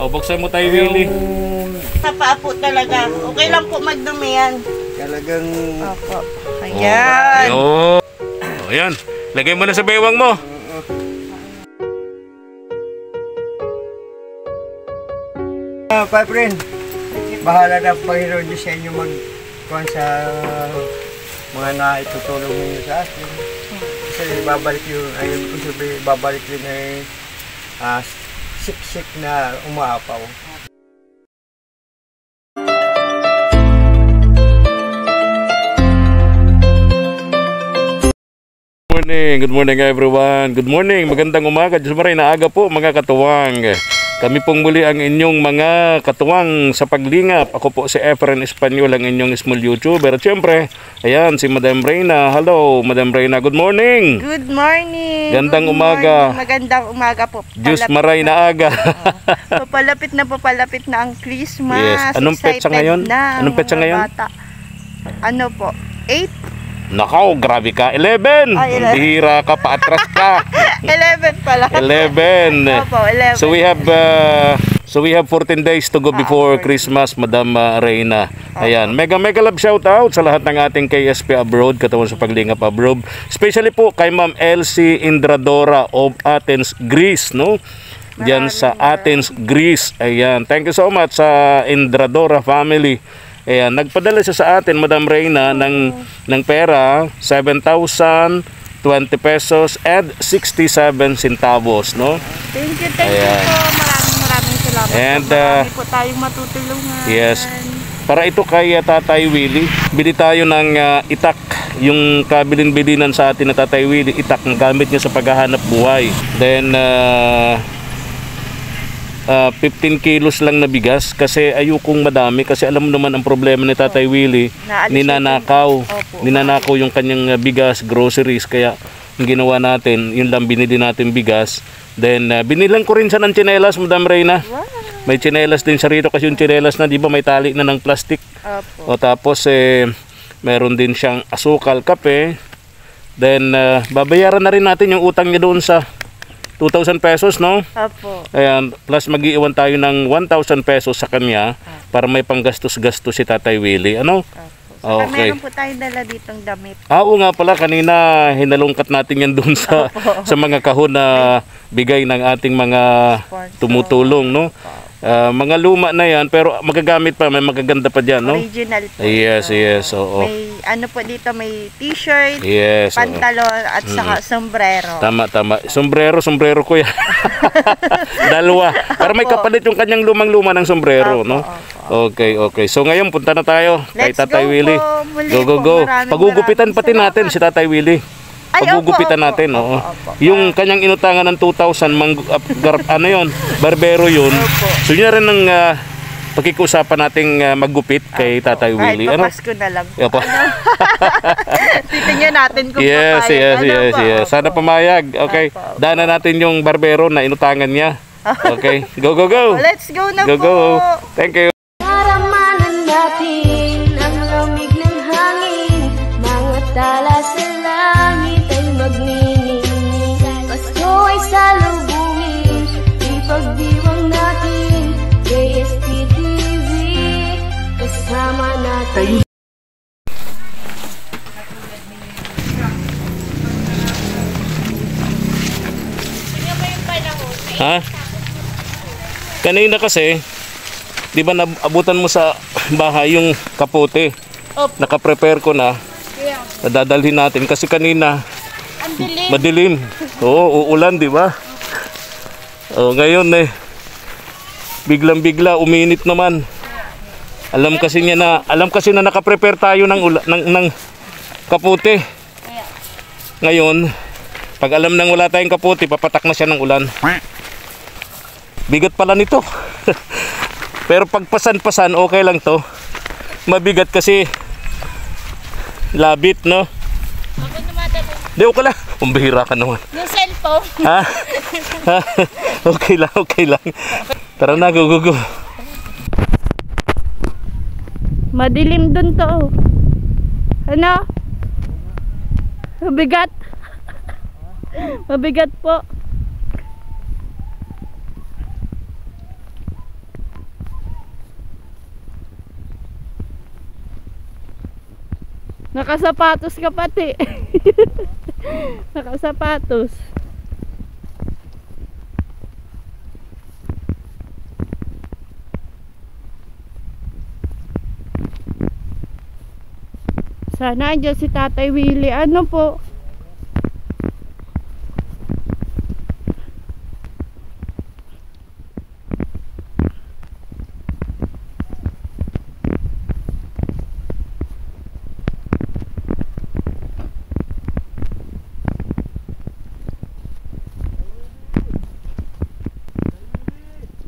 O, buksan mo tayo, Willie. Sa paa po talaga. Okay lang po magdumi yan. Talagang... Opo. Ayan. O, ayan. Lagay mo na sa bewang mo. My friend, bahala na Panginoon Diyos sa inyo magkuhan sa mga naitutulong ninyo sa atin. Kasi babalik yun, ayun ko sabi, babalik yun ay siksik na umaapaw. Good morning everyone. Good morning, magandang umaga. Diyos maray na aga po mga katuwang. Kami pong muli ang inyong mga katuwang sa paglingap. Ako po si Efren Espanyol, ang inyong small YouTuber. At syempre, ayan si Madam Reyna. Hello Madam Reyna, good morning. Good morning. Gandang Good umaga. morning. Magandang umaga po. Diyos maray na aga. Papalapit na ang Christmas. Yes. Anong petsa ngayon? Anong petsa ngayon? Bata. Ano po? 8? Nakaw, grabe ka. 11. Ay, 11. Hira ka, paatras ka. 11 pala. 11. Opo, 11. So we have 14 days to go before Christmas, Madam Reyna. Ayan, mega love shout out sa lahat ng ating KSP abroad, katawan sa paglingap abroad. Especially po kay Ma'am Elsie Indradora of Athens, Greece, no? Diyan sa Athens, Greece. Ayan, thank you so much sa Indradora family. Ayan, nagpadala siya sa atin, Madam Reyna, ng pera, 7,020 pesos and 67 centavos, no? Thank you po. Maraming salamat. And marami po tayong matutulungan. Yes. Para ito kay Tatay Willie, bili tayo ng itak, yung kabilin-bilinan sa atin na Tatay Willie, itak na gamit niya sa paghahanap buhay. Then 15 kilos lang na bigas kasi ayokong madami kasi alam mo naman ang problema ni Tatay Willie, ninanakaw yung kanyang bigas, groceries, kaya yung ginawa natin, yun lang binili natin bigas. Then binilang ko rin siya ng tsinelas, Madam Reyna. Wow. May tsinelas din siya rito kasi yung tsinelas na, di ba, may tali na ng plastic. O tapos meron din siyang asukal, kape. Then babayaran na rin natin yung utang niya doon sa 2,000 pesos, no? Opo. Ayan, plus mag-iiwan tayo ng 1,000 pesos sa kanya para may panggastos-gastos si Tatay Willie. Ano? Okay. Meron po tayong dala ditong damit. Oo nga pala, kanina hinalungkat natin yan doon sa mga kahon na bigay ng ating mga tumutulong, no? Mga luma na yan, pero magagamit pa, may magaganda pa dyan, no? Original po. Yes, yes, oo. May ano po dito, may t-shirt, yes, pantalon, at saka sombrero. Tama. Sombrero ko yan. Dalawa. Para may kapalit yung kanyang lumang-luma ng sombrero, no? Okay. So ngayon, punta na tayo kay Tatay Willie. Go. Pagugupitan pati natin si Tatay Willie. Pagugupitan natin, oo. Yung kanyang inutangan ng 2,000, ano yon, barbero yun. So yun rin ang pagkikusapan nating maggupit kay Tatay Willie. Kahit papasko na lang. Titingnan natin kung yes, papayag. Yes. Sana pumayag. Okay. Daanan natin yung barbero na inutangan niya. Okay. Go. Let's go na po. Go. Thank you. Paramanan natin ang lamig ng hangin, mga tala sa langit ay magniningning. Pasko ay salubungin, ipagdiwang natin, KSP TV, kasama natin. Ha? Kanina kasi, di ba naabutan mo sa bahay yung kapote? Naka-prepare ko na. Dadalhin natin kasi kanina madilim. Oo, uulan, di ba? Ngayon biglang-bigla uminit naman. Alam kasi na naka-prepare tayo ng kapote. Ngayon, pag alam nang wala tayong kapote, papatak na siya ng ulan. Bigat pala nito. Pero pag pasan-pasan, okay lang to. Mabigat kasi labit, no? Ako naman. Di, okay lang. Umbihira ka naman. Yung cellphone. Ha? Okay lang. Tara na, go. Madilim dun to. Ano? Mabigat. Mabigat po. Nakasapatos ka pati. Nakasapatos. Sana andyan si Tatay Willie. Ano po?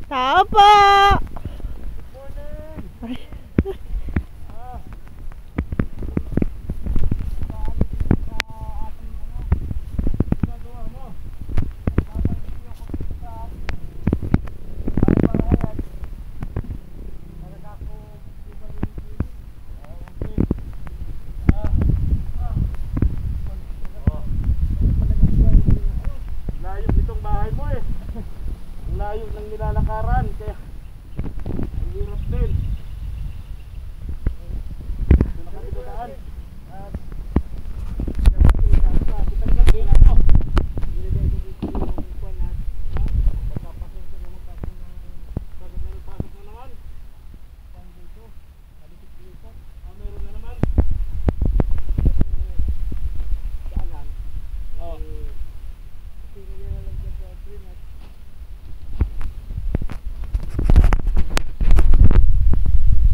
Tao po! Layo nitong bahay mo eh. Ang layo ng nilalakaran kaya ang hirap din. Ito na kami dadaan. At kitang din ako. Meron na naman. Oh.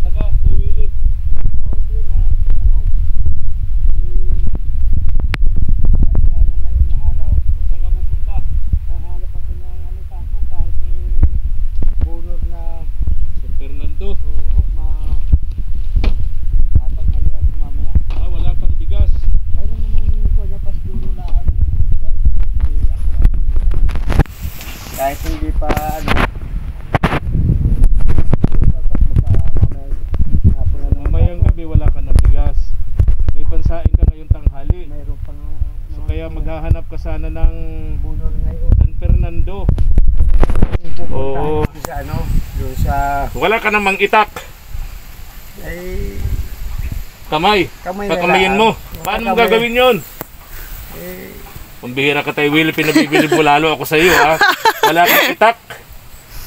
Taga, Tay Willie. Saan ka pupunta? San Fernando. Ah, wala kang bigas. Kahit hindi pa ano. Mamayang gabi wala ka ng bigas. May pansain ka ngayong tanghali. Mayroon pang So kaya maghahanap ka sana ng bunor ngayon. San Fernando. Oo. Doon sa ano, doon sa Wala ka namang itak. ay Kamay. kamay na Kakamayin lang. mo. Paano mo Kamay. gagawin yon? Eh, Pambihira ka, Tay Willie, pinabibili mo lalo ako sa iyo, ha? Wala kang itak.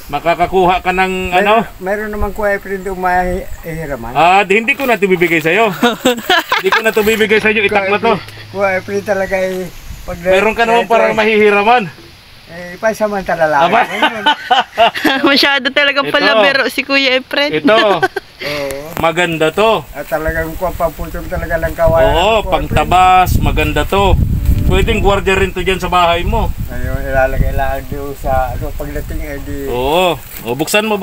Makakakuha ka ng ano? Mayroon naman ko ay friend umahihiraman. Hindi ko na ito bibigay sa iyo. Hindi ko na ito bibigay sa iyo, itak na to. Kuha ay friend talaga ay pag Meron ka naman parang mahihiraman. eh pansamantala lang. Aba. Masyado talagang Ito. palabero si Kuya Efren. Ito, Oo. maganda to. At talagang kuha pamputong talaga lang kawayan. Oo, pangtabas, maganda to. Pwedeng gwardiya rin to dyan sa bahay mo. Ayun, ilalagay lang doon sa ano pagdating ay di. Oo, buksan mo.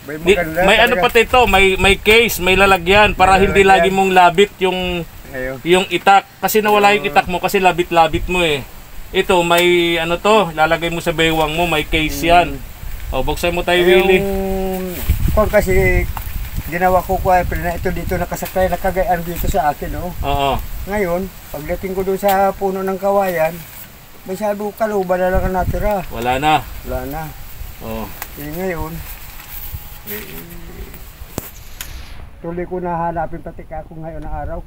May May ano pati ito, may case, may lalagyan para May hindi lagi lalagyan. mong labit yung Ayun. itak. Kasi nawala yung itak mo kasi labit-labit mo eh. Ito, may ano to, lalagay mo sa bewang mo, may case yan. O, buksan mo tayo, Willie. Kung kasi ginawa ko kuha na ito dito nakasakay nakagayaan dito sa akin oh. Oo. Ngayon, pagdating ko doon sa puno ng kawayan, masyado kaluba na lang ang natira. Wala na. Wala na. Oo. Ngayon, tuloy ko na hanapin pati ka ako ngayon na araw.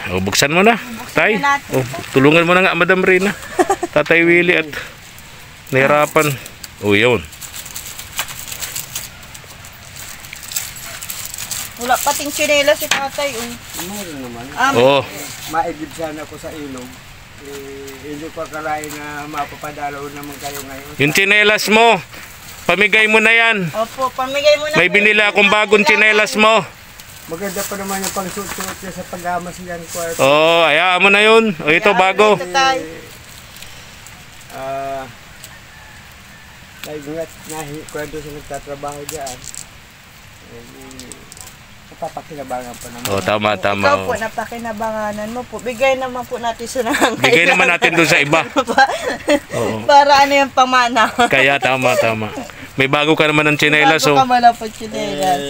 O, buksan mo na, Tay. na natin. O, tulungan mo na nga, Madam Reyna. Tatay Willie at nahirapan. O, yun. Wala pating tsinela si Tatay. Meron naman. Oo. Maigib sana ako sa ilog. Hindi ko akalain na mapapadalaw naman kayo ngayon. Yung tsinelas mo, pamigay mo na yan. Opo, pamigay mo na. May binila akong bagong tsinelas mo. Maganda pa naman yung pangsuot-suot niya sa pagamas yan ko. Oo, hayaan mo na yun. O, ito, bago. Tatay. Naigungat kwento sa nagtatrabaho dyan. Napapakinabangan pa naman. O, tama. Ikaw po, napakinabanganan mo po. Bigay naman po natin sa nangangailangan. Bigay naman natin doon sa iba. Oo. Para ano yung pamana. Kaya, tama. May bago ka naman ng tsinelas, Bago o. ka malapot tsinelas.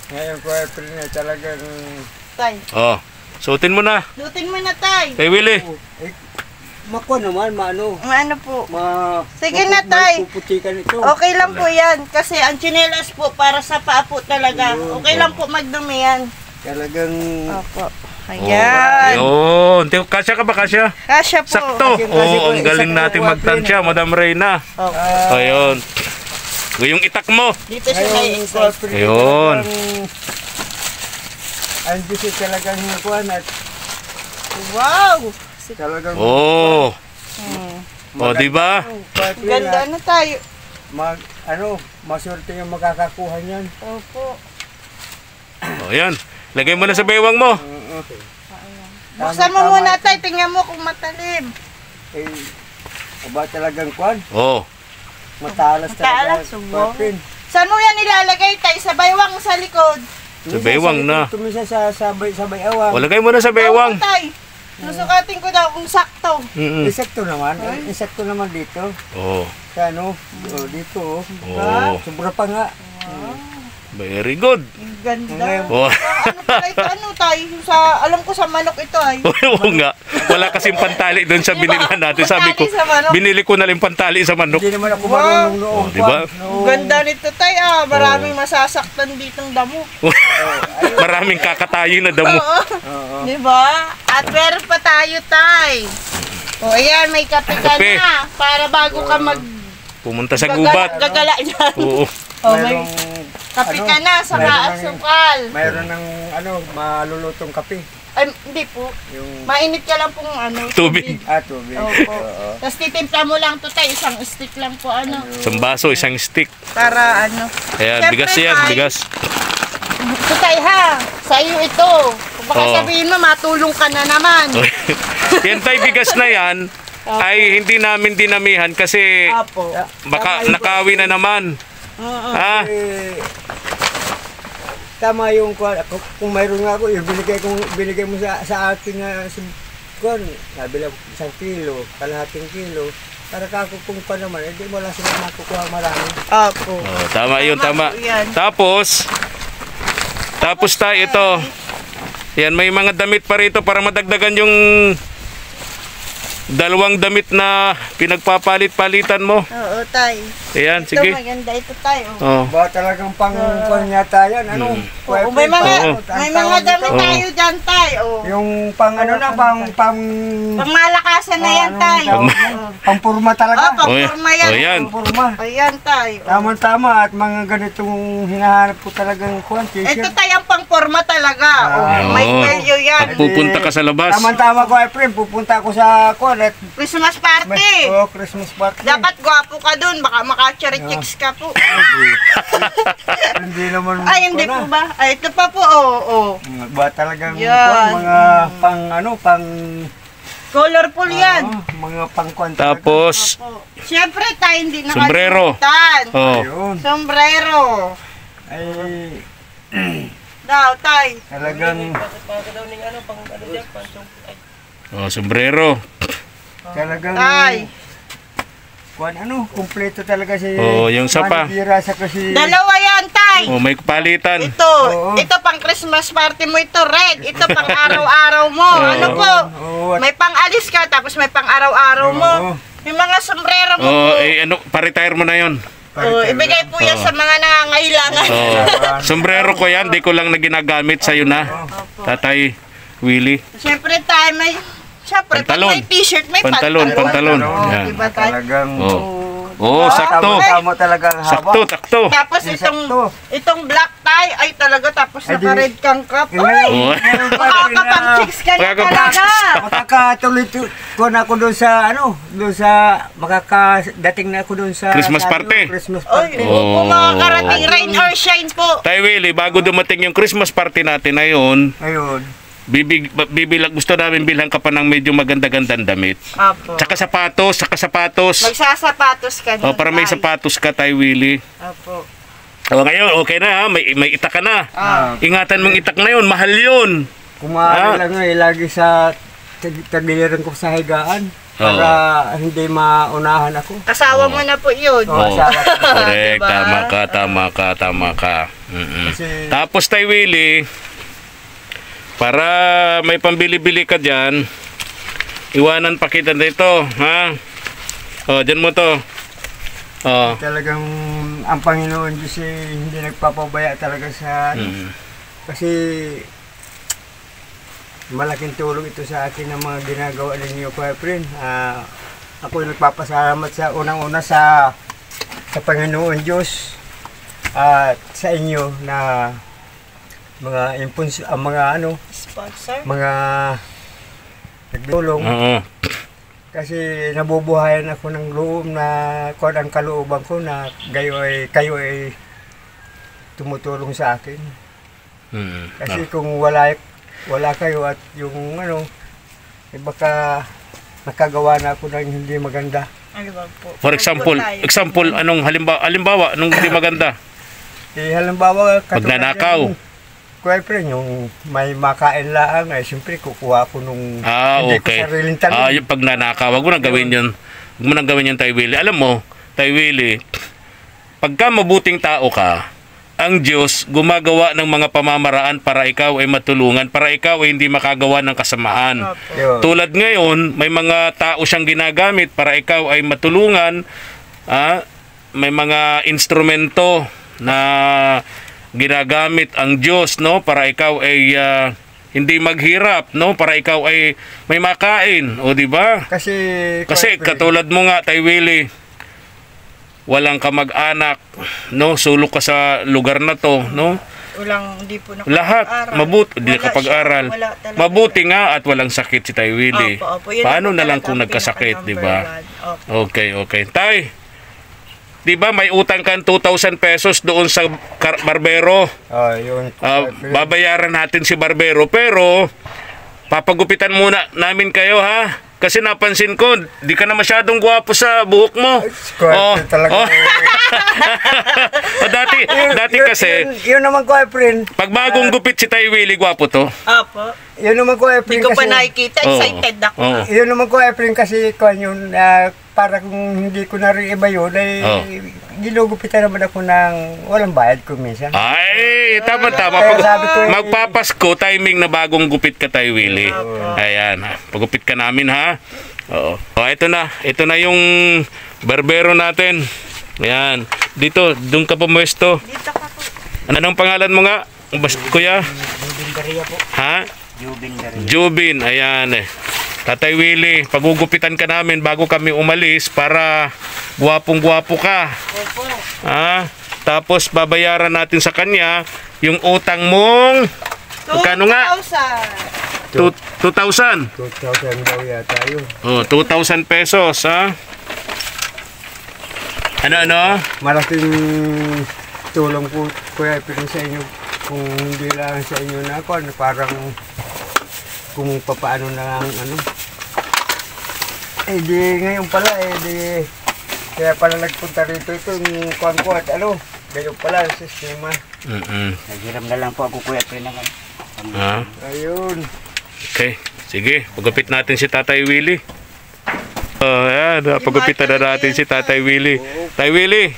Ngayon ko ay talagang Tay, O, suotin mo na. lutin mo na, Tay. Tay Willie. makuha naman, maano. Ano po? Sige Sige na, Tay. Puputikan ito. Okay lang po yan. Kasi ang tsinelas po para sa paa po talaga. Okay lang po magdumi yan. Talagang Opo. Ayan. Yun. Kasya ka ba, kasya? Kasya po. Sakto. Oh, ang galing natin magtansya, Madam Reyna. Opo. Ayun. Yung itak mo. Dito siya ngayon, na-excite. Kuya Fred, Ayun. ang Diyos ay talagang kuwan at Wow. talagang Oh. Hmm. Oh, di ba? Kuya Fred, Ganda na tayo. maswerte yung makakakuha niyan. Opo. Oh, yan. Lagay mo na sa bewang mo. Buksan mo muna tayo. Tingnan mo kung matalim. Aba talagang kuwan, Oh. matalas talaga. Matalas, Kuya wow. Fred. Saan mo yan nilalagay tayo? Sa baywang sa likod. Sa bewang na. Tumisa sa sabay awang. O, lagay mo na sa bewang. Oo, tay. Susukatin ko daw kung sakto. Insekto naman. Insekto naman dito. Oh. Sa ano? Dito. Oh. Sobra pa nga. Very good. Ang ganda. Ngayon, Oh. Ano pala ito? Ano tayo? Sa, alam ko sa manok ito ay. Oo nga. Wala kasing pantali doon sa binilhan natin. Sabi ko, Pantali sa manok. binili ko na lang pantali sa manok. hindi naman ako Wow. marunong noong Oh, diba? Ang ganda nito tayo ah. Maraming masasaktan ditong damo. Maraming kakatayin na damo. Oo. Diba? At meron pa tayo tay. O ayan, may kape ka Kape. na. Para bago ka mag Pumunta sa gubat. gagala dyan. Oo. O may kape ka na sa asukal. Mayroon ng malulutong kape. Ay, hindi po. Yung Mainit ka lang pong Tubig. tubig. Opo. Oo. Tapos titimpla mo lang to tayo. Isang stick lang po Isang baso, isang stick. Para Ayan, Siyempre, bigas yan, Tay. bigas. Ito tayo ha. Sa iyo ito. Kung baka Oo. sabihin mo, matulong ka na naman. Yan tayo bigas na yan, ay hindi namin dinamihan kasi Apo. baka nakawi na naman. Ha? Tama yung kung mayroon nga ako, yung binigay mo sa akin na sabi lang 1 kilo, kalahating kilo. Para kakupong pa naman, hindi mo lang sila makukuha marami. Apo. Oh, tama yun, tama. po yan. Tapos tayo ito. Yan, may mga damit pa rito para madagdagan yung 2 damit na pinagpapalit-palitan mo. Oo, tay. Ayan, Ito, sige. maganda ito tayo. Oh. Ba talagang pang yata yan, ano? Oo, may mga Oo. damit Oo. tayo dyan, tay. Oo. Yung pang ano na, Pangmalakasan na yan, tay. pang purma talaga. Oh, pangpurma yan. Oh, yan. Pang purma. Ayan, tay. Oo. Tama-tama at mga ganitong hinahanap ko talagang kuwan, Ito t-shirt. tayo ang pangporma talaga. Ah. May Oo. value yan. Pag pupunta ka sa labas. Tama-tama ko, Efren, pupunta ako sa kuwan at Christmas party. Christmas party. Dapat gwapo ka dun. Baka maka-cherry chicks ka po. Hindi naman Ay, hindi po ba? Ay, ito pa po. Oo. Ba talagang Yan. kuwan, mga pang Colorful yan. mga pang kuwan. Tapos, Opo. Siyempre tayo hindi Sombrero. nakalimutan. oh, Ayun. Sombrero. Ay, Daw, tay. talagang, sombrero. talagang, Tay. kuwan, kumpleto talaga si Oh, yung sapa. Manibira sa kasi, Dalawa yan, tay. Oh, may palitan. Ito. Oo. Ito pang Christmas party mo ito, red. Ito pang araw-araw mo. Ano po? Oo, at- May pang-alis ka, tapos may pang araw-araw mo. Oo. Yung mga sombrero mo Oh, po. pa-retire mo na yon. Oh, ibigay po yan sa mga nangangailangan. Oh, sombrero ko yan, di ko lang na ginagamit sa'yo na. Tatay Willie. Siyempre tayo may... Siyempre, pag Pantalon. may t-shirt, may Pantalon, pantalon. Oh, Yan. diba tayo? talagang, Oh, sakto. tama talaga ang haba. Sakto, sakto. Tapos Sakto. itong black tie, ay talaga, tapos Ay, naka-red kang cap. Yun Ay, Oh. makakapang chicks ka na Makakapang- talaga. Makakatuloy ko na ako doon sa makakadating na ako doon sa Christmas sa, party. Christmas Ay, party. kung makakarating rain or shine po. Tay Willie, bago dumating yung Christmas party natin na yun, Ayun. gusto namin bilhan ka pa ng medyo maganda-gandang damit. Apo. Tsaka sapatos. Magsasapatos ka Oh, para may tay. sapatos ka, Tay Willie. Apo. Oh, ngayon, okay na ha, may itak ka na. Ingatan mong itak na yun, mahal yun. Kumain lang lagi sa tagiliran ko sa higaan para hindi maunahan ako. Kasawa mo na po yun. Oh, Oh, asawa ko. correct, Diba? tama ka. Mm-mm. Kasi- Tapos, Tay Willie, para may pambili-bili ka dyan, iwanan pa kita dito, ha? Oh, dyan mo to. Oh. Talagang ang Panginoon Diyos hindi nagpapabaya talaga sa Mm. kasi malaking tulong ito sa akin ng mga ginagawa ninyo, Kuya Efren. Ako nagpapasalamat sa unang-una sa Panginoon Diyos at sa inyo na mga Sponsor. mga nagtulong. Oo. Kasi nabubuhayan ako ng loob na kung ang kalooban ko na kayo ay tumutulong sa akin. Kasi kung wala kayo at yung baka nakagawa na ako ng hindi maganda. Ano ba po? For example, anong halimbawa, anong hindi maganda? Halimbawa, Magnanakaw. Kuya Efren, yung may makain lang, ay siyempre kukuha ko nung hindi Okay. ko sariling tanong. Yung pagnanakaw, wag mo nang gawin yun. Wag mo nang gawin yun, Tay Willie. Alam mo, Tay Willie, pagka mabuting tao ka, ang Diyos gumagawa ng mga pamamaraan para ikaw ay matulungan, para ikaw ay hindi makagawa ng kasamaan. Yun. Tulad ngayon, may mga tao siyang ginagamit para ikaw ay matulungan. May mga instrumento na ginagamit ang Diyos, no, para ikaw ay hindi maghirap, no, para ikaw ay may makain, o di ba? Kasi Kasi katulad mo nga, Tay Willie, walang kamag-anak, no, sulok ka sa lugar na to, no? Hindi po Lahat hindi Wala nakapag-aral. siya, wala talaga. Mabuti nga at walang sakit si Tay Willie. Opo. Yun Paano po na lang talaga kung ang nagkasakit, di ba? pinaka-number 1. Opo. Okay. Tay, di ba may utang kang 2,000 pesos doon sa barbero? yun. Babayaran natin si barbero, pero papagupitan muna namin kayo, ha? Kasi napansin ko, di ka na masyadong gwapo sa buhok mo. Talaga. Dati kasi, Yun naman, Kuya Efren. pag bagong gupit si Tay Willie, gwapo to. Opo. Yun naman, Kuya Hindi Efren, ko pa kasi nakikita. Excited ako. Oo. yun naman, Kuya Efren, kasi yun, para kung hindi ko na rin iba yun, ay ginugupitan naman ako ng walang bayad ko minsan. Ay, tama-tama. Kaya sabi ko, Magpapasko, timing na bagong gupit ka, Tay Willie. Ayan, pagupit ka namin, ha? Oo. Ito na yung barbero natin. Ayan. Dito, doon ka pumuesto. Dito ka po. Anong pangalan mo nga, kuya? Jubin Daria po. Ha? Jubin Daria. Jubin, ayan. Tatay Willie, pagugupitan ka namin bago kami umalis para gwapong-gwapo ka. Opo. Tapos babayaran natin sa kanya yung utang mong magkano nga? 2,000. 2,000 daw yata yun. 2,000 pesos, ha? Ano? Malaking tulong po, Kuya Efren, sa inyo. Kung hindi lang sa inyo na ako, parang kung papaano na lang, di ngayon pala, kaya pala nagpunta rito ito, yung kuhan ko at gayon pala, sistema. Naghiram na lang po ako, Kuya Efren, naman. Ayun. Okay, sige, pagupit natin si Tatay Willie. Ayan, pagupitan na natin si Tatay Willie. Tay Willie,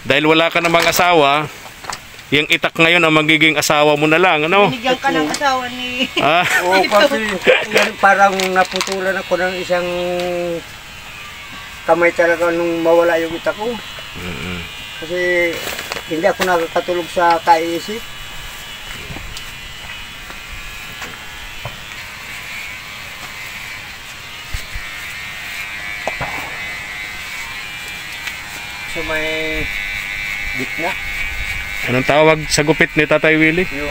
dahil wala ka namang asawa, yung itak ngayon ang magiging asawa mo na lang, ano? Binigyan ka ng asawa ni... Oo, kasi parang naputulan ako ng isang kamay talaga nung mawala yung itak ko. Kasi hindi ako nakakatulog sa kaiisip. So may gitna. Anong tawag sa gupit ni Tatay Willie? Yung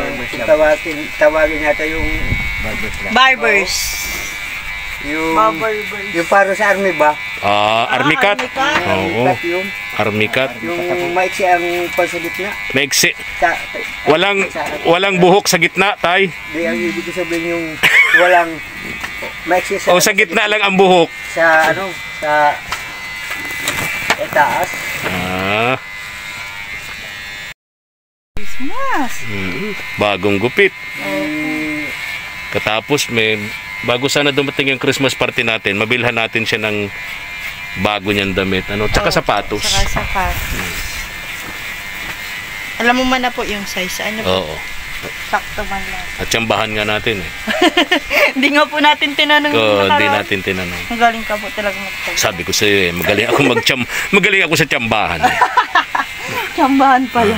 tawagin natin yung Barbers. yung Barbers. yung para sa army ba? Army cut. Army cut. Oo, Cut yung army cut. maiksi ang pansalit na. Maiksi. Walang buhok sa gitna, Tay. Di ang ibig sabihin yung walang maiksi O sa gitna lang ang buhok. sa sa taas. Christmas. Bagong gupit. Katapos bago sana dumating yung Christmas party natin, mabilhan natin siya ng bago niyang damit, tsaka sapatos. Saka sapatos. Alam mo man na po yung size. Ano po? Oo. Sakto man lang. At tsambahan nga natin eh. Hindi nga po natin tinanong yung Hindi nakaraan. natin tinanong. Ang galing ka po talaga magtagay. Sabi ko sa iyo magaling ako sa tsambahan. Tsambahan pala.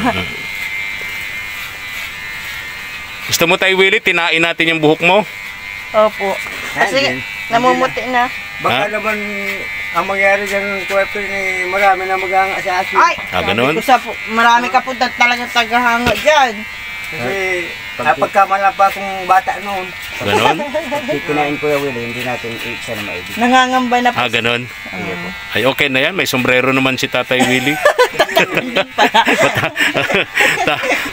Gusto mo tayo, Willie, tinain natin yung buhok mo? Opo. Kasi Ayan. namumuti na. Baka Ha? naman ang mangyari dyan ng Kuya Prin eh, marami na maghanga sa asin. Ay, Ganun? sabi ko marami ka po talaga tagahanga dyan. Kasi pagkamala pa akong bata noon. Ganon? Titinain Kuya Willie, hindi natin siya na maibig. Nangangamba na po. Ganon? Sige po. Ay, okay na yan. May sombrero naman si Tatay Willie.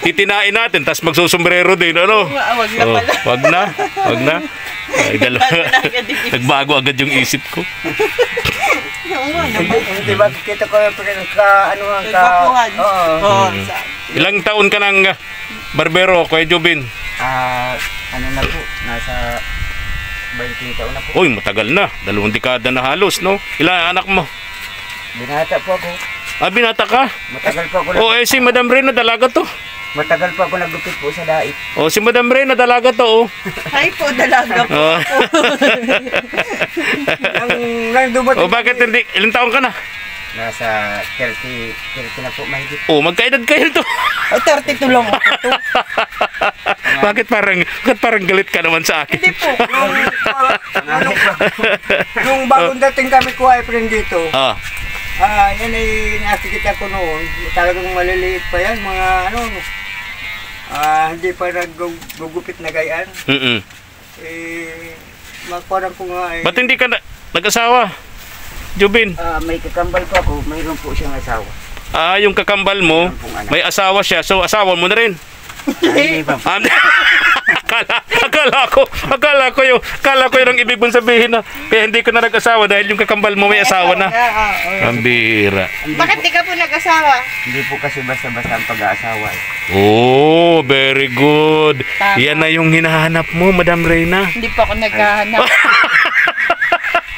Titinain natin, tapos magsusombrero din, ano? Wag na Oh, pala. wag na, wag na. Ay, nagbago agad yung isip ko. Hindi ba kita ko ano ang Nagwapuhan. Oo. Oo. Ilang taon ka ng barbero, Kuya Jubin? Ano na po, nasa 20 taon na po. Uy, matagal na. 2 dekada na halos, no? Ilan anak mo? Binata po ako. Binata ka? Matagal po ako, Si Madam Reyna, dalaga to. matagal po ako naglupit po sa dait. Si Madam Reyna, dalaga to, Ay po, dalaga po. Nang dumating. Bakit hindi? Ilang taon ka na? Nasa 30 na po mahigit. Magkaedad kayo to. Ay, 32 lang ako to. Bakit parang galit ka naman sa akin? Hindi po. Nung bagong dating kami Kuya Prin dito, yan ay nakikita ko noon, talagang maliliit pa yan, mga hindi pa naggugupit na gayaan. Magparang ko nga Ba't hindi ka nag-asawa? Jubin? May kakambal po ako, mayroon po siyang asawa. Yung kakambal mo, may asawa siya, so asawa mo na rin. Hindi ba? Akala ko yun ang ibig mong sabihin na kaya hindi ko na nag-asawa dahil yung kakambal mo may asawa na. Ang bira. Bakit di ka po nag-asawa? Hindi po kasi basta-basta ang pag-aasawa. Very good. Tama. Yan na yung hinahanap mo, Madam Reyna. Hindi pa ako naghahanap.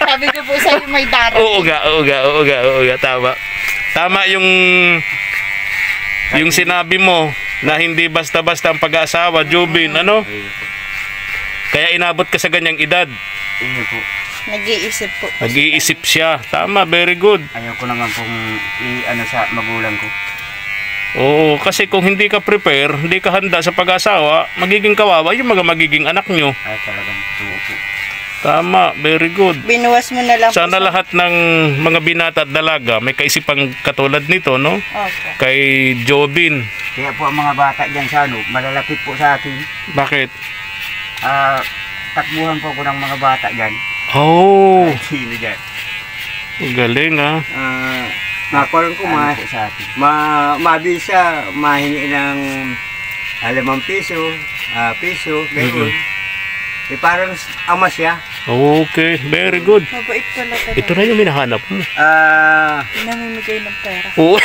Sabi ko po sa'yo may darating. Oo nga, tama yung sinabi mo na hindi basta-basta ang pag-aasawa, Jubin, ano? Kaya inabot ka sa ganyang edad. Hindi po. Nag-iisip po. Nag-iisip siya. Tama, very good. Ayaw ko naman pong sa magulang ko. Oo, kasi kung hindi ka prepare, hindi ka handa sa pag-asawa, magiging kawawa yung mga magiging anak nyo. Ay talagang tuo po. Tama, very good. Binuwas mo na lang Sana po. lahat ng mga binata at dalaga may kaisipang katulad nito, no? Opo. Kay Jobin. Kaya po ang mga bata dyan sa malalapit po sa akin. Bakit? Takbuhan po ako ng mga bata dyan. Sino dyan? Galing ha. Nakulang ko Ano po sa akin? mabisa, mahingi ng 5 piso, gano'n. Parang ama siya. Okay, very good. Mabait pala talaga. Ito na yung hinahanap mo. Namimigay ng pera. Oo.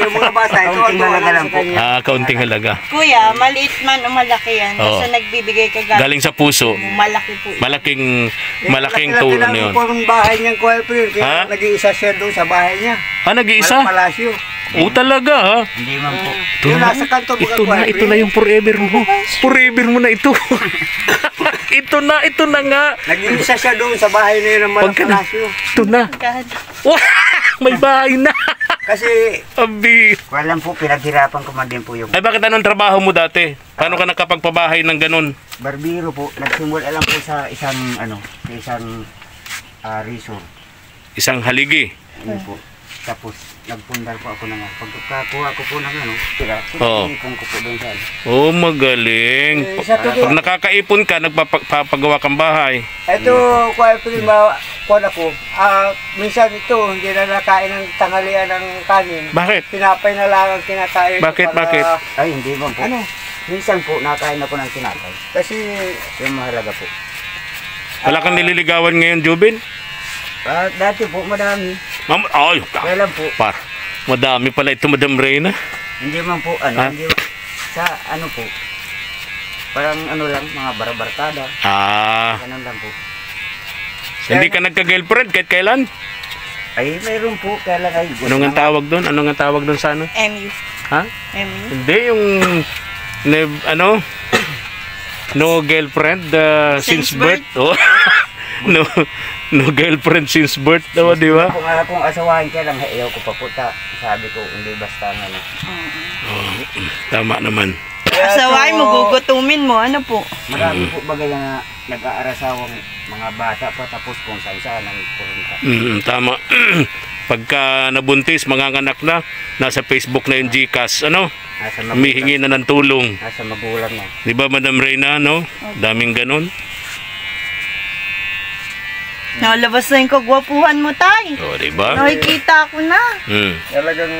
Yung mga bata, ito Kaunting halaga lang po. Kaunting halaga. Kuya, maliit man o malaki yan. Oo. Basta nagbibigay ka Galing sa puso. Malaki po. Malaking tulong na yun. Kung bahay niyang Kuya Prin, Ha? kaya nag-iisa siya doon sa bahay niya. Nag-iisa? Palasyo. Talaga ha. Hindi man po. Yung nasa kanto mga Ito na yung forever mo. Forever mo na ito. ito na nga. Nag-iisa siya doon sa bahay na yun ng Huwag ka na. Palasyo. Ito na. May bahay na. Kasi Abi. Walang po, pinaghirapan ko man din po yung Ay, bakit anong trabaho mo dati? Paano ka nakapagpabahay ng ganun? barbero po. Nagsimula lang po sa isang resort. Isang haligi. Yun po. Tapos nagpundar po ako ng pagkakuha ko po ng Oo. ipon ko po doon sa Magaling. Pag nakakaipon ka, nagpapagawa kang bahay. ito, Kuya Prin, kuwan ako, minsan ito, hindi na nakain ng tanghalian ng kanin. Bakit? Tinapay na lang ang kinakain. Bakit? Ay, hindi man po. Minsan po, nakain ako ng tinapay. Kasi, Yung mahalaga po. Wala kang nililigawan ngayon, Jubin? Dati po, madami. Kaya lang po. Madami pala ito, Madam Reyna. Hindi man po, Ha? hindi sa po. Parang lang, mga barabarkada. Ganun lang po. Hindi ka nagka-girlfriend kahit kailan? Ay, mayroon po, kaya lang ay Ano nga tawag doon? Ano nga tawag doon sa ano? MU. Ha? MU. Hindi, yung no girlfriend since birth. No girlfriend since birth daw, di ba? Kung akong asawahin kaya lang, ayaw ko pa po. Sabi ko, hindi basta Tama naman. Saway mo, gugutumin mo. Ano po? Marami po bagay na nag-aarasawang mga bata pa tapos kung saan-saan ang kurunta. Tama. Pagka nabuntis, manganganak na, nasa Facebook na yung GCash, ano? Humihingi na ng tulong. Nasa magulang na. Di ba, Madam Reyna, no? Daming ganun. Nalabas na yung kagwapuhan mo, tay. O, di ba? Nakikita ko na. Talagang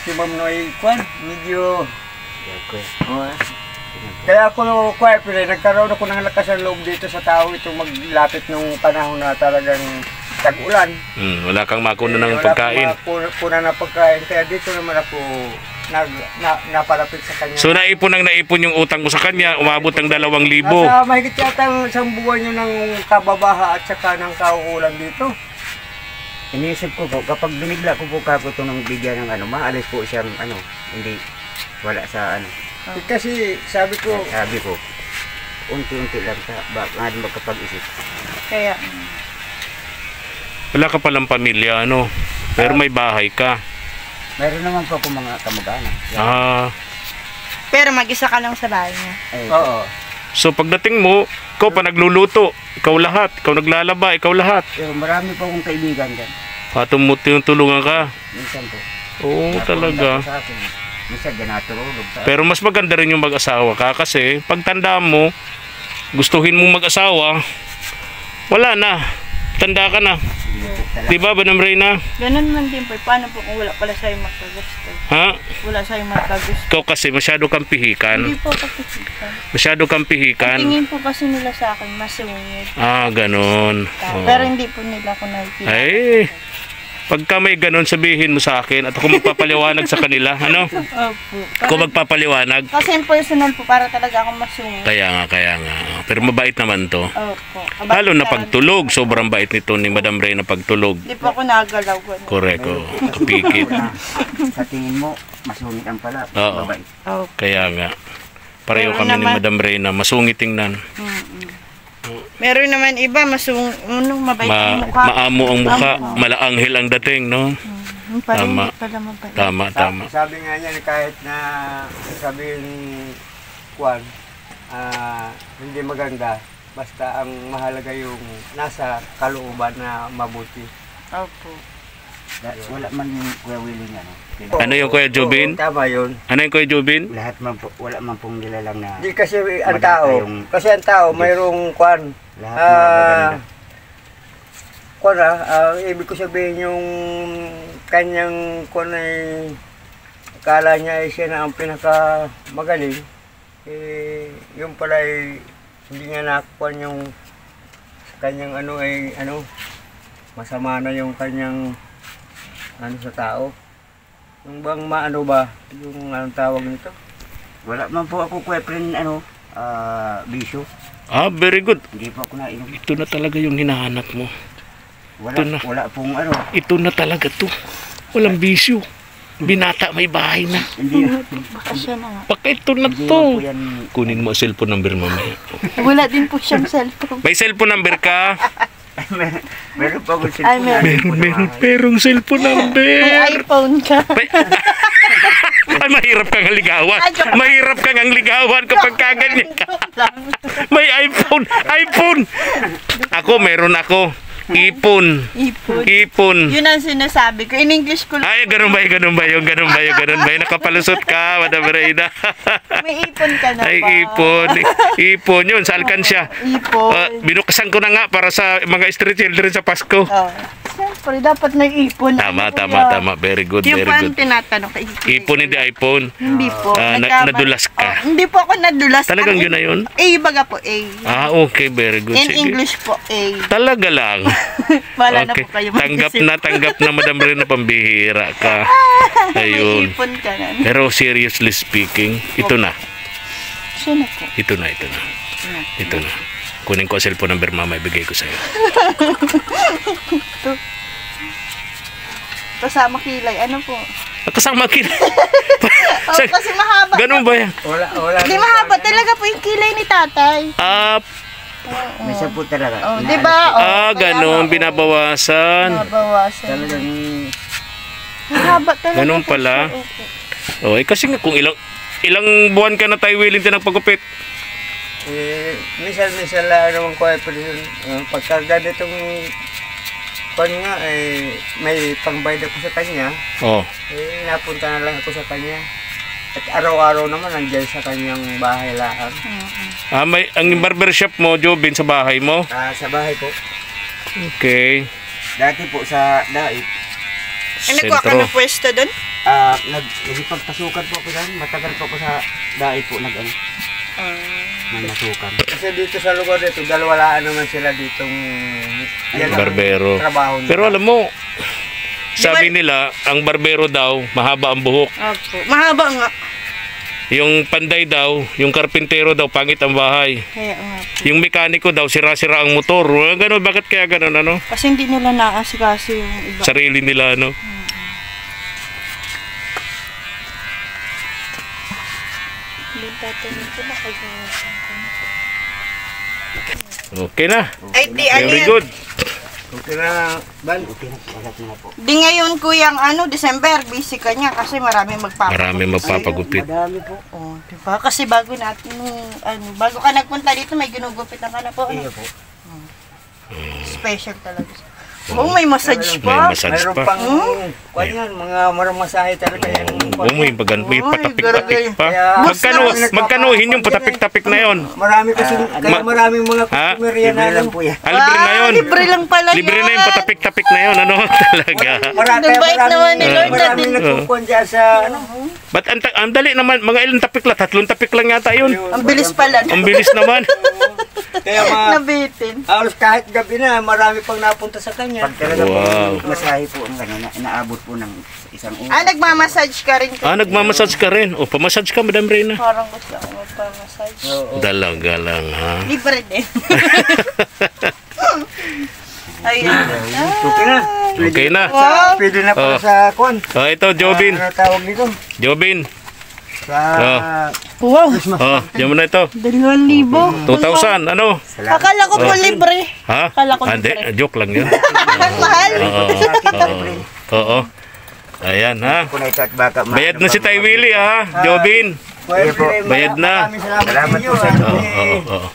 si Ma'am Noy, medyo... Kaya ako nagkaroon ako ng lakas ng loob dito sa tao ito maglapit ng panahon na talagang tag-ulan. Wala kang makuha ng pagkain. Wala akong na pagkain. Kaya dito naman ako napalapit sa kanya. So naipon yung utang mo sa kanya, umabot ng 2,000. Nasa mahigit yata ang isang buwan yun ng kababaha at saka ng kauulan dito. Iniisip ko po, kapag binigla ko po kako ito ng bigyan ng maalis po siyang hindi, wala sa Kasi sabi ko, unti-unti lang nga din magkapag-isip. Kaya, Wala ka palang pamilya, ano? Pero may bahay ka. Meron naman po ako mga kamag-anak. pero mag-isa ka lang sa bahay niya. oo. So pagdating mo, ikaw pa nagluluto, ikaw lahat, ikaw naglalaba, ikaw lahat. Pero marami po akong kaibigan dyan. Tulungan ka. Minsan po. Oo, talaga. Sa akin. Minsan dyan natulog sa Pero mas maganda rin yung mag-asawa ka kasi pagtanda mo, gustuhin mong mag-asawa, wala na. Tanda ka na. Di ba, Madam Reyna? Ganun man din po. Paano po kung wala pala sa'yo magkagusto? Ha? Wala sa'yo magkagusto. Ikaw kasi masyado kang pihikan. Hindi po kapitikan. Masyado kang pihikan. Tingin po kasi nila sa akin, masungit. Ganun. Oo. Pero hindi po nila ako nakikita. Ay, pagka may ganun, sabihin mo sa akin at ako magpapaliwanag sa kanila. Ano? Opo. Ako magpapaliwanag. Kasi yung personal po, para talaga akong masungit. Kaya nga. Pero mabait naman to. Opo. Lalo na pagtulog. Sobrang bait nito ni Madam Reyna pagtulog. Hindi po ako nagalaw. Correct. Kapikit. Sa tingin mo, masungit ang pala. Oo. Mabait. Kaya nga. Pareho Pero kami ni naman- Madam Reyna. Masungit tingnan. Meron naman iba, mabait ang mukha. Maamo ang mukha. Malaanghel ang dating, no? Parang Tama. hindi pala mabait. Tama. Sabi nga niya kahit na sabihin Juan, hindi maganda, basta ang mahalaga yung nasa kalooban na mabuti. Opo. Wala man yung Kuya Willing Ano yung Kuya Jubin? Oo, tama yun. Ano yung Kuya Jubin? Lahat man po, wala man pong nilalang na Di kasi ang Maganda tao, yung- mayroong Juan. lahat na maganda. Ibig ko sabihin yung kanyang Juan ay akala niya ay siya na ang pinakamagaling. Yung pala ay hindi niya nakukuha yung kanyang masama na yung kanyang sa tao. Yung bang yung anong tawag nito? Wala man po ako Kuya friend bisyo. Very good. Hindi po ako nainom. Ito na talaga yung hinahanap mo. Ito na. Wala pong Ito na talaga to. Walang bisyo. Binata may bahay na. hindi Asya na nga. Baka ito na hindi to. po yan. Kunin mo ang cellphone number mamaya. Wala din po siyang cellphone. May cellphone number ka? Meron po akong Ay, cellphone. Meron perong cellphone number. May iPhone ka. Ay, mahirap kang ligawan. Mahirap kang ang ligawan kapag kaganyan ka. May iPhone. Meron ako. Ipon. Yun ang sinasabi ko. In English ko lang. Ay, ganun ba yun? Nakapalusot ka, Madam Reyna. May ipon ka na ba? Ay, ipon yun, sa alkansya. Ipon. Binukasan ko na nga para sa mga street children sa Pasko. Siyempre, dapat may ipon. Tama. Very good, Yung very po ang good. tinatanong kay Ipon, hindi iPhone. Hindi po. Nadulas ka. Hindi po ako nadulas. Talagang Ang yun na yun? A, baga po A. Okay, very good. In Sige. English po A. Talaga lang. Wala na Okay. po kayo Tanggap na Madam Reyna, pambihira ka. May Ayun. ipon ka na. Pero seriously speaking, ito na. Siya na po. Ito na. Kunin ko ang cellphone number, mama, ibigay ko sa'yo. Kasama kilay. Ano po? Kasama kin. Kasi mahaba. Ganun ba yan? Wala. Hindi mahaba talaga po yung kilay ni tatay. Minsan po talaga. Di ba? Ganun, binabawasan. Nabawasan. Talagang Mahaba talaga. Ganun po pala. siya. Opo. Kasi nga kung Ilang buwan ka na tayo willing din nagpagupit? Minsan lang naman ko friend. Pagka ganitong kwan nga, may pangbayad ako sa kanya. Oh. Napunta na lang ako sa kanya. At araw-araw naman nandiyan sa kanyang bahay lang. May ang barbershop mo, Jobin, sa bahay mo? Sa bahay po. Okay. Dati po sa Dait, Ano ka Sentro. na pwesto doon? nagpagpasukan po ako dyan. Matagal po ako sa Dait po may masukan. Kasi dito sa lugar dito, dalawalaan naman sila ditong yan ang Barbero. trabaho nila. Pero alam mo, sabi nila, ang barbero daw, mahaba ang buhok. Opo. Mahaba nga. Yung panday daw, yung karpintero daw, pangit ang bahay. Kaya nga po. Yung mekaniko daw, sira-sira ang motor. Ganun, bakit kaya ganun, ano? Kasi hindi nila naasikaso yung iba. Sarili nila, ano? Okay na. Ay, di ano Very yan. good. Okay na, Bal. Wala na po. Di ngayon kuyang December, busy ka niya kasi marami magpapagupit. Marami magpapagupit. Madami po. Oh, diba? Kasi bago natin, bago ka nagpunta dito, may ginugupitan ka na po. Iya po. Special talaga. Oh, may massage May pa. massage Mayroon pa. pang, kwan yan, mga maramasahe talaga yan. May patapik-tapik pa. Kaya- Magkanuhin yung patapik-tapik na yon. Marami kasi, kaya maraming mga Ha? customer yan Libre na lang po yan. Libre na yon. Libre lang pala Libre na yung patapik-tapik na yon. Ano talaga? Invite naman ni Lord maraming natin. nagpupuan dyan sa, Ba't ang dali naman, mga ilang tapik lang, 3 tapik lang yata yun. Ang bilis pala. Ang bilis naman. kaya Nabitin. halos kahit gabi na, marami pang napunta sa kanya. Pag talaga Wow. po, masahe po ang inaabot po ng isang oras. Nagmamassage ka rin. Nagmamassage ka rin. O, pamassage ka, Madam Reyna. Parang gusto ako magpamassage. Dalaga lang, ha? Libre din. Ayun. Okay na. Okay na. Pwede na para Oh. sa kwan. Ito, Jobin. Ano tawag nito? Jobin. Sa Wow. Diyan mo na ito. 2,000. 2,000, ano? Akala ko po libre. Ha? Akala ko Hindi, libre. joke lang yun. Mahal. Oo. Ayan, ha? Kung ito at baka Bayad na si Tay Willie, ha? Jobin. Pwede po. Bayad na. Maraming salamat Salamat ninyo. po sa inyo. Oo.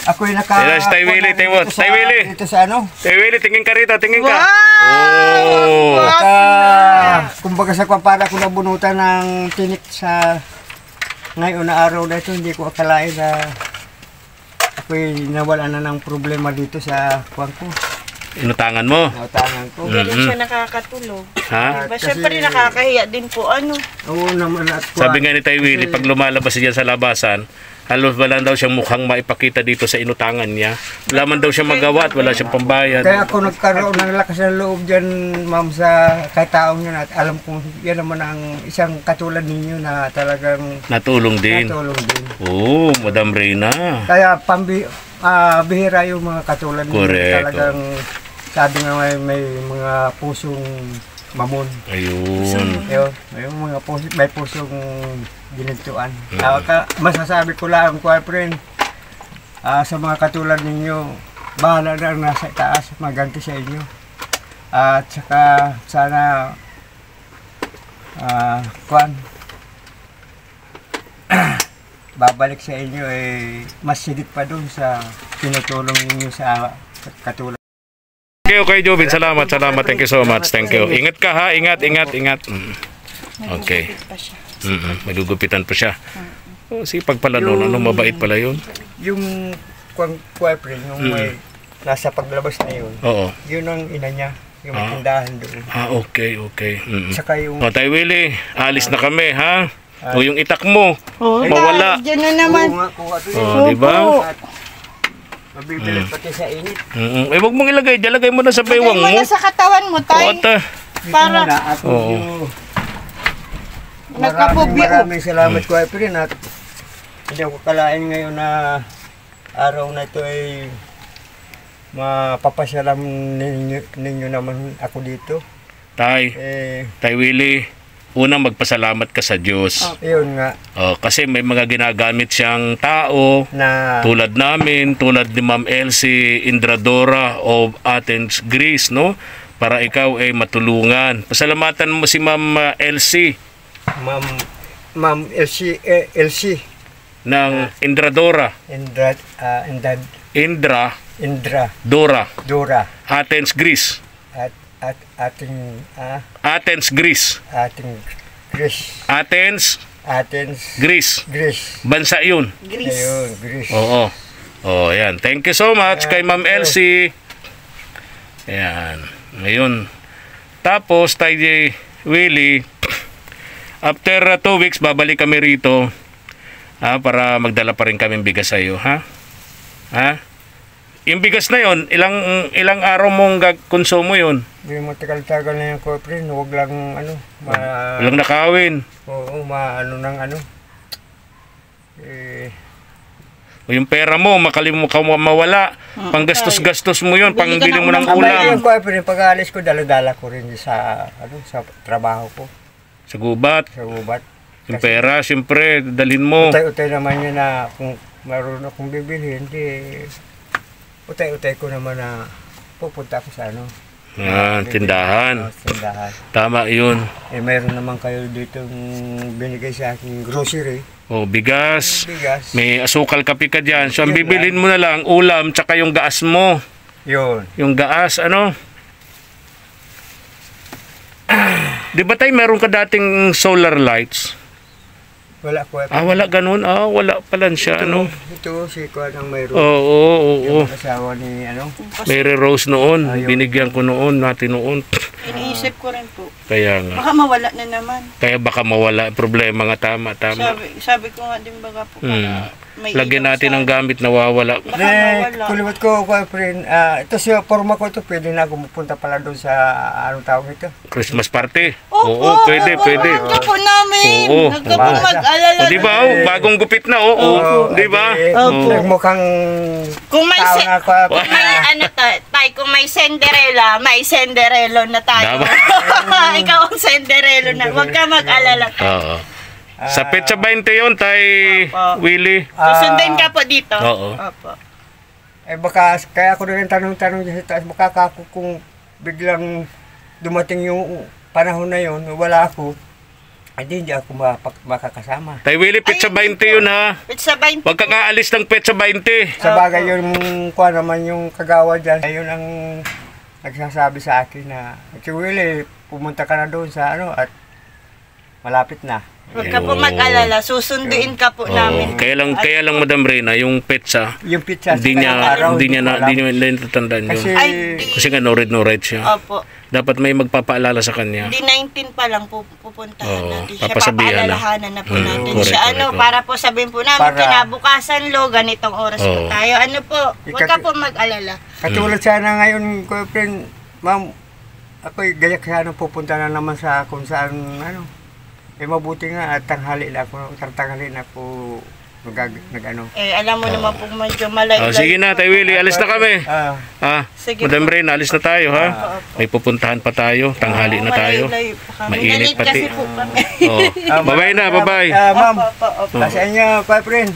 Ako'y naka... Sila si Tay Willie, Tay Willie. Tay Willie. Dito sa ano? Tay Willie, tingin ka rito, tingin ka. Wow! Oh. Kumbaga sa para ko nabunutan ng tinik sa ngayon na araw na ito, hindi ko akalain na ako'y nawala na ng problema dito sa kuwan ko, Inutangan mo. nautangan ko. Hindi siya nakakatulog. Ha? Diba? Siyempre nakakahiya din po. Oo naman at kuwan. Sabi nga ni Tay Willie, pag lumalabas siya sa labasan, halos wala daw siyang mukhang maipakita dito sa inutangan niya. Wala man daw siya magawa at wala siyang pambayad. Kaya ako nagkaroon ng lakas ng loob dyan, ma'am, sa kataong yun at alam kong yan naman ang isang katulad ninyo na talagang Natulong din. natulong din. Oo, Madam Reyna. Kaya bihira yung mga katulad ninyo. Correct. Talagang sabi nga may mga pusong mamon. Ayun. May mga may pusong ginintuan. Masasabi ko lang, friend, sa mga katulad ninyo, bahala na ang nasa taas, maganti sa inyo. At saka sana, babalik sa inyo mas sigit pa dun sa tinutulong ninyo sa katulad. Okay, Jobin. Salamat. Thank you so much. Thank you. Ingat ka, ha? Ingat. Okay. Magugupitan pa siya. Oh, sipag pala noon. Ano, mabait pala yun. Yung friend, yung may nasa paglabas na yun, Oo. yun ang ina niya, yung tindahan doon. Okay. Saka yung Tay Willie, alis na kami, ha? O yung itak mo, Oh, mawala. Diyan na naman. kuha to Oh, di ba? at mabibilis pati sa init. Wag mong ilagay. Lagay mo na sa baywang Lagay mo mo. na sa katawan mo, tay. Ota. Para At Oo. nagkapubyo. maraming salamat ko friend at hindi ako kalain ngayon na araw na ito ay mapapasyalam ninyo naman ako dito. Tay Willie, unang magpasalamat ka sa Diyos. Yun nga Kasi may mga ginagamit siyang tao, na tulad namin, tulad ni Ma'am Elsie Indradora of Athens, Greece, no? Para ikaw ay matulungan. Pasalamatan mo si Ma'am Elsie. Ma'am Ma'am LC ng Indradora. Indra Dora. Dora Athens, Greece. at ating Athens, Greece. Athens Greece. Greece. Bansa yun. Greece. Ayun, Greece. Oo. Oh, yan. Thank you so much kay Ma'am Elsie. Yan. Ngayon. Tapos, tayo Willie, after 2 weeks, babalik kami rito para magdala pa rin kami bigas sa iyo, ha? Ha? Yung bigas na yon, ilang araw mong konsumo yun? Hindi mo tagal-tagal na yung friend. Huwag lang Walang nakawin. Oo, ng O yung pera mo, mawala. Panggastos-gastos mo yun, pangbili mo ng ulam. Yung friend, pag-aalis ko, dala-dala ko rin sa trabaho ko. Sa gubat. Sa gubat. Yung pera, siyempre, dalhin mo. Utay-utay naman yun na kung marunong akong bibili, hindi. Utay-utay ko naman na pupunta ako sa Tindahan. Tindahan. Tama yun. Mayroon naman kayo ditong binigay sa aking grocery. O, bigas. Bigas. May asukal kape ka dyan. So, ang Yun bibilin mo na lang, ulam, tsaka yung gaas mo. Yun. Yung gaas, Di ba tayo meron ka dating solar lights? Wala ko. Wala ganun. Wala pala siya, Ito si Kuan ang mayroon. Oo. Yung asawa ni Mary Rose noon. Ayun. Binigyan ko natin noon. Iniisip ko rin po. Kaya nga. Baka mawala na naman. Kaya baka mawala. Problema nga, tama. Sabi ko nga din baga po. May Lagyan ilaw natin sa- ng gamit nawawala. Baka mawala. Kuliwat ko, friend. Ito siya, forma ko ito. Pwede na ako pupunta pala doon sa, anong tawag ito? Christmas party. Opo, Oo, pwede. Ka po namin. Oo. Huwag ka po Oo. mag-alala. O, di ba? Bagong gupit na, Di ba? Opo. Nagmukhang Kung may tao nga ko. kung may tay, kung may Cinderella, may Cinderello na tayo. Tama. Ikaw ang Cinderello na. Huwag ka mag-alala. Oo. Sa Petsa 20 yun, Opo. Willie. Susundin ka po dito. Oo. Opo. Baka, kaya ako rin tanong-tanong dyan sa taas, baka ako kung biglang dumating yung panahon na yun, wala ako, hindi ako makakasama. Tay Willie, Petsa 20 yun, ha? Pizza 20. Huwag kang aalis ng Petsa 20. Sa bagay yung kuha naman yung kagawa dyan, ayun ang nagsasabi sa akin na, si Willie, pumunta ka na doon sa at malapit na. Huwag ka po mag-alala. Susunduin ka po namin. Kaya lang Madam Reyna, yung Petsa, Yung pizza hindi niya natatandaan yun. Kasi, Ay, di. Kasi nga no read siya. Opo. Dapat may magpapaalala sa kanya. Di 19 pa lang pupuntahan Oo, natin siya. papasabihan na. Papaalalahanan na po natin correct, siya. correct. Para po sabihin po namin, Para- kinabukasan lo, ganitong oras Oo. po tayo. Huwag ka po mag-alala. katulad sana ngayon, ko friend, ma'am, ako'y gayak sana pupunta na naman sa kung saan, mabuti nga at tanghali na ako, Alam mo naman po medyo malayo. Sige na, Tay Willie, alis na kami. Sige Madam po. Reyna, alis na tayo, ha? May pupuntahan pa tayo, tanghali na tayo. Malayo-layo pa kami. Mainit Galit pati. kasi po kami. Bye-bye na, bye-bye. Ma'am, Opo, opo. sa inyo, friend,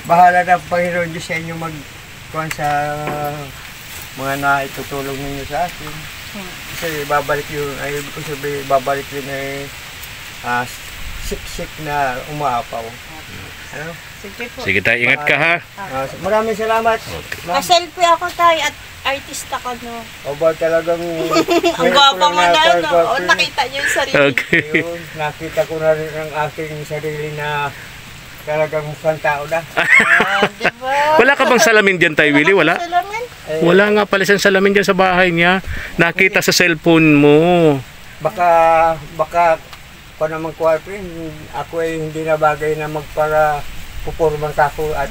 bahala na Panginoon Diyos sa inyo kuwan sa mga naitutulong ninyo sa akin. Kasi babalik yun, babalik yun siksik na umaapaw. Sige po. Sige tayo, ingat ka, ha? Maraming salamat. Pa-selfie ako tayo at artista ka, no? Ba talagang Ang gwapa mo na, no? Nakita niyo yung sarili. Okay. Yun, nakita ko na rin ang aking sarili na talagang mukhang tao na. Diba? Wala ka bang salamin dyan, Tay Willie? Wala? Salamin? Wala nga pala siyang salamin dyan sa bahay niya. Nakita sa cellphone mo. Baka ko naman ako ay hindi na bagay na puporman ka ako at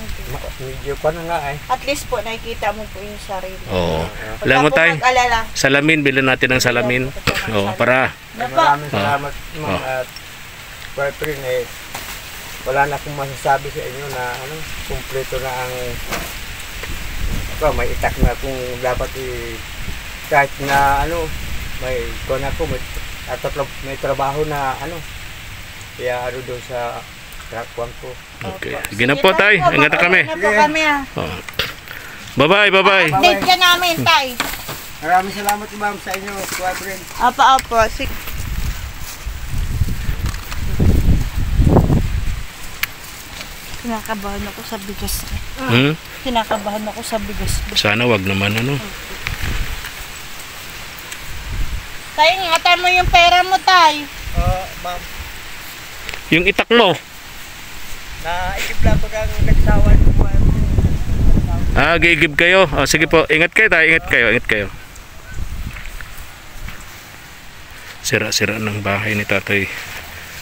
medyo ko na nga At least po, nakikita mo po yung sarili. Oo. Huwag Alam mo, ka po Tay, mag-alala. salamin, bilhin natin ng salamin. Oo, para. maraming salamat ma'am at boyfriend wala na akong masasabi sa inyo na kumpleto na ang may itak na kung dapat kahit na may kuwan ako may trabaho na kaya doon sa kuwan ko. Okay. Sige na po, Tay. Ingat na kami. Ano po kami, Oo. Bye-bye, bye-bye. Update ka namin, Tay. Maraming salamat ma'am sa inyo, boyfriend. Apa. Sige. Kinakabahan ako sa bigas. Hmm? Kinakabahan ako sa bigas. Sana wag naman ano. Tay, ingatan mo yung pera mo, Tay. Ma'am, Yung itak mo. naikibla ko kang nagsawan ko. Gigib kayo. Sige po, ingat kayo tayo, ingat kayo. Sira-sira ng bahay ni Tatay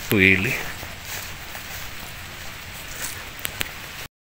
Willie.